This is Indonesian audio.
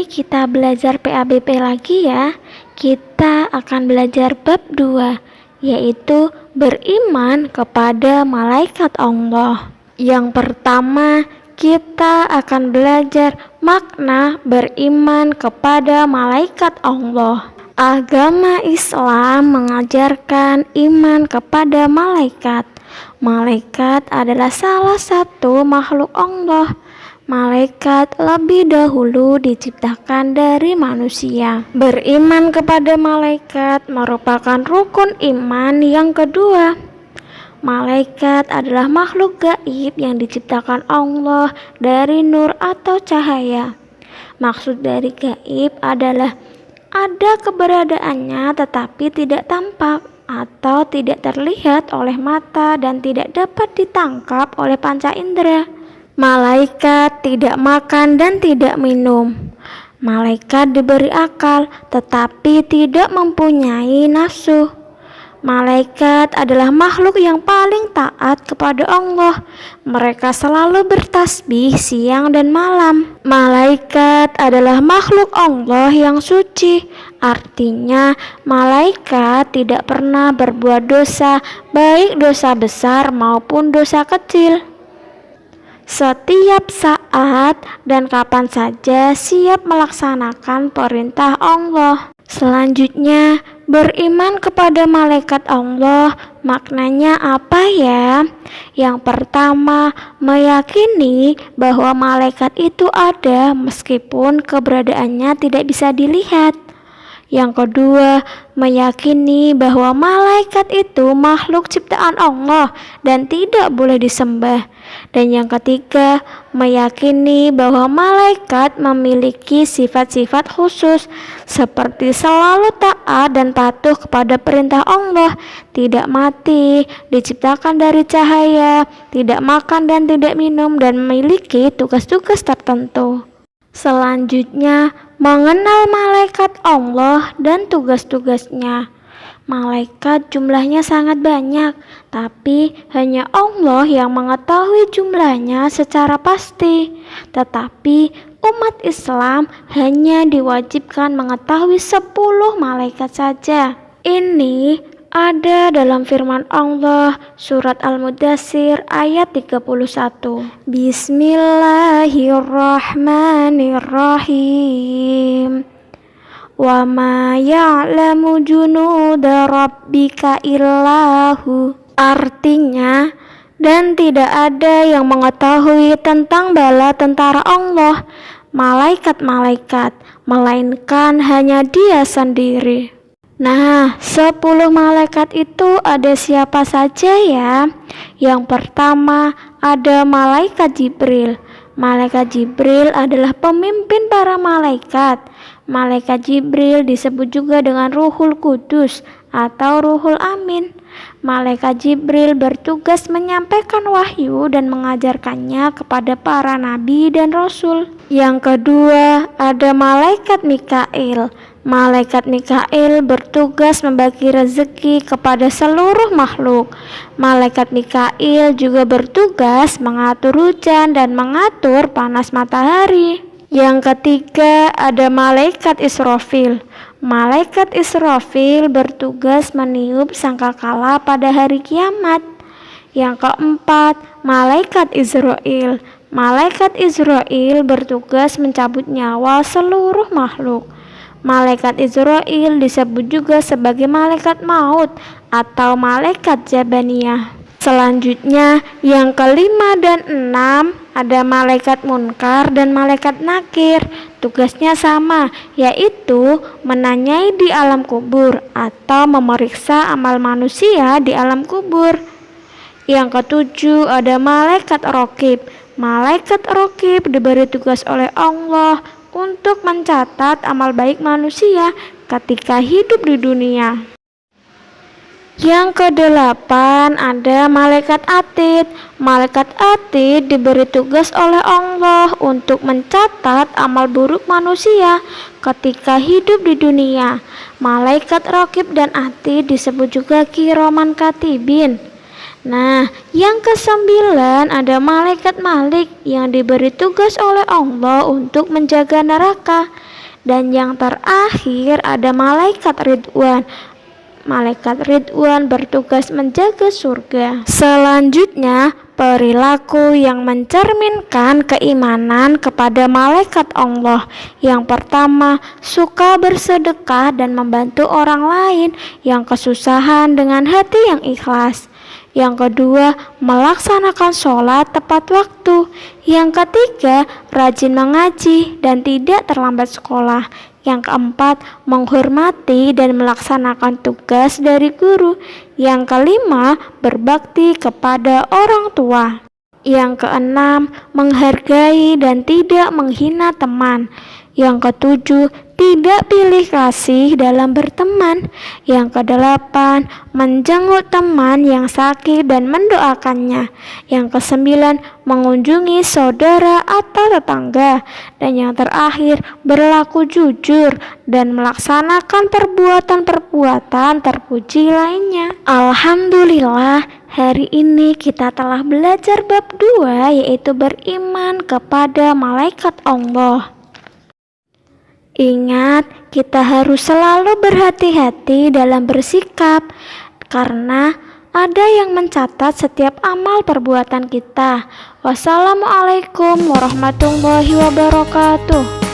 ini kita belajar PABP lagi ya. Kita akan belajar bab 2, yaitu beriman kepada malaikat Allah. Yang pertama, kita akan belajar makna beriman kepada malaikat Allah. Agama Islam mengajarkan iman kepada malaikat. Malaikat adalah salah satu makhluk Allah. Malaikat lebih dahulu diciptakan dari manusia. Beriman kepada malaikat merupakan rukun iman yang kedua. Malaikat adalah makhluk gaib yang diciptakan Allah dari nur atau cahaya. Maksud dari gaib adalah ada keberadaannya tetapi tidak tampak atau tidak terlihat oleh mata dan tidak dapat ditangkap oleh panca indera. Malaikat tidak makan dan tidak minum. Malaikat diberi akal tetapi tidak mempunyai nafsu. Malaikat adalah makhluk yang paling taat kepada Allah. Mereka selalu bertasbih siang dan malam. Malaikat adalah makhluk Allah yang suci. Artinya, malaikat tidak pernah berbuat dosa, baik dosa besar maupun dosa kecil. Setiap saat dan kapan saja siap melaksanakan perintah Allah. Selanjutnya, beriman kepada malaikat Allah maknanya apa ya? Yang pertama, meyakini bahwa malaikat itu ada meskipun keberadaannya tidak bisa dilihat. Yang kedua, meyakini bahwa malaikat itu makhluk ciptaan Allah dan tidak boleh disembah. Dan yang ketiga, meyakini bahwa malaikat memiliki sifat-sifat khusus seperti selalu taat dan patuh kepada perintah Allah, tidak mati, diciptakan dari cahaya, tidak makan dan tidak minum, dan memiliki tugas-tugas tertentu. Selanjutnya, mengenal malaikat Allah dan tugas-tugasnya. Malaikat jumlahnya sangat banyak, tapi hanya Allah yang mengetahui jumlahnya secara pasti. Tetapi umat Islam hanya diwajibkan mengetahui 10 malaikat saja. Ini ada dalam firman Allah surat Al-Mudaththir ayat 31. Bismillahirrahmanirrahim. Wa ma ya'lamu junuda rabbika illahu. Artinya, dan tidak ada yang mengetahui tentang bala tentara Allah, malaikat-malaikat, melainkan hanya Dia sendiri. Nah, 10 malaikat itu ada siapa saja ya? Yang pertama ada malaikat Jibril. Malaikat Jibril adalah pemimpin para malaikat. Malaikat Jibril disebut juga dengan Ruhul Kudus atau Ruhul Amin. Malaikat Jibril bertugas menyampaikan wahyu dan mengajarkannya kepada para nabi dan rasul. Yang kedua ada malaikat Mikail. Malaikat Mikail bertugas membagi rezeki kepada seluruh makhluk. Malaikat Mikail juga bertugas mengatur hujan dan mengatur panas matahari. Yang ketiga ada malaikat Israfil. Malaikat Israfil bertugas meniup sangkakala pada hari kiamat. Yang keempat, malaikat Israil. Malaikat Israil bertugas mencabut nyawa seluruh makhluk. Malaikat Israil disebut juga sebagai malaikat maut atau malaikat Jabaniyah. Selanjutnya, yang kelima dan enam ada malaikat Munkar dan malaikat Nakir. Tugasnya sama, yaitu menanyai di alam kubur atau memeriksa amal manusia di alam kubur. Yang ketujuh ada malaikat Raqib. Malaikat Raqib diberi tugas oleh Allah untuk mencatat amal baik manusia ketika hidup di dunia. Yang kedelapan ada malaikat Atid. Malaikat Atid diberi tugas oleh Allah untuk mencatat amal buruk manusia ketika hidup di dunia. Malaikat Raqib dan Atid disebut juga Kiraman Katibin. Nah, yang kesembilan ada malaikat Malik yang diberi tugas oleh Allah untuk menjaga neraka. Dan yang terakhir ada malaikat Ridwan. Malaikat Ridwan bertugas menjaga surga. Selanjutnya, perilaku yang mencerminkan keimanan kepada malaikat Allah. Yang pertama, suka bersedekah dan membantu orang lain yang kesusahan dengan hati yang ikhlas. Yang kedua, melaksanakan sholat tepat waktu. Yang ketiga, rajin mengaji dan tidak terlambat sekolah. Yang keempat, menghormati dan melaksanakan tugas dari guru. Yang kelima, berbakti kepada orang tua. Yang keenam, menghargai dan tidak menghina teman. Yang ketujuh, tidak pilih kasih dalam berteman. Yang kedelapan, menjenguk teman yang sakit dan mendoakannya. Yang kesembilan, mengunjungi saudara atau tetangga. Dan yang terakhir, berlaku jujur dan melaksanakan perbuatan-perbuatan terpuji lainnya. Alhamdulillah, hari ini kita telah belajar bab 2, yaitu beriman kepada malaikat Allah. Ingat, kita harus selalu berhati-hati dalam bersikap, karena ada yang mencatat setiap amal perbuatan kita. Wassalamualaikum warahmatullahi wabarakatuh.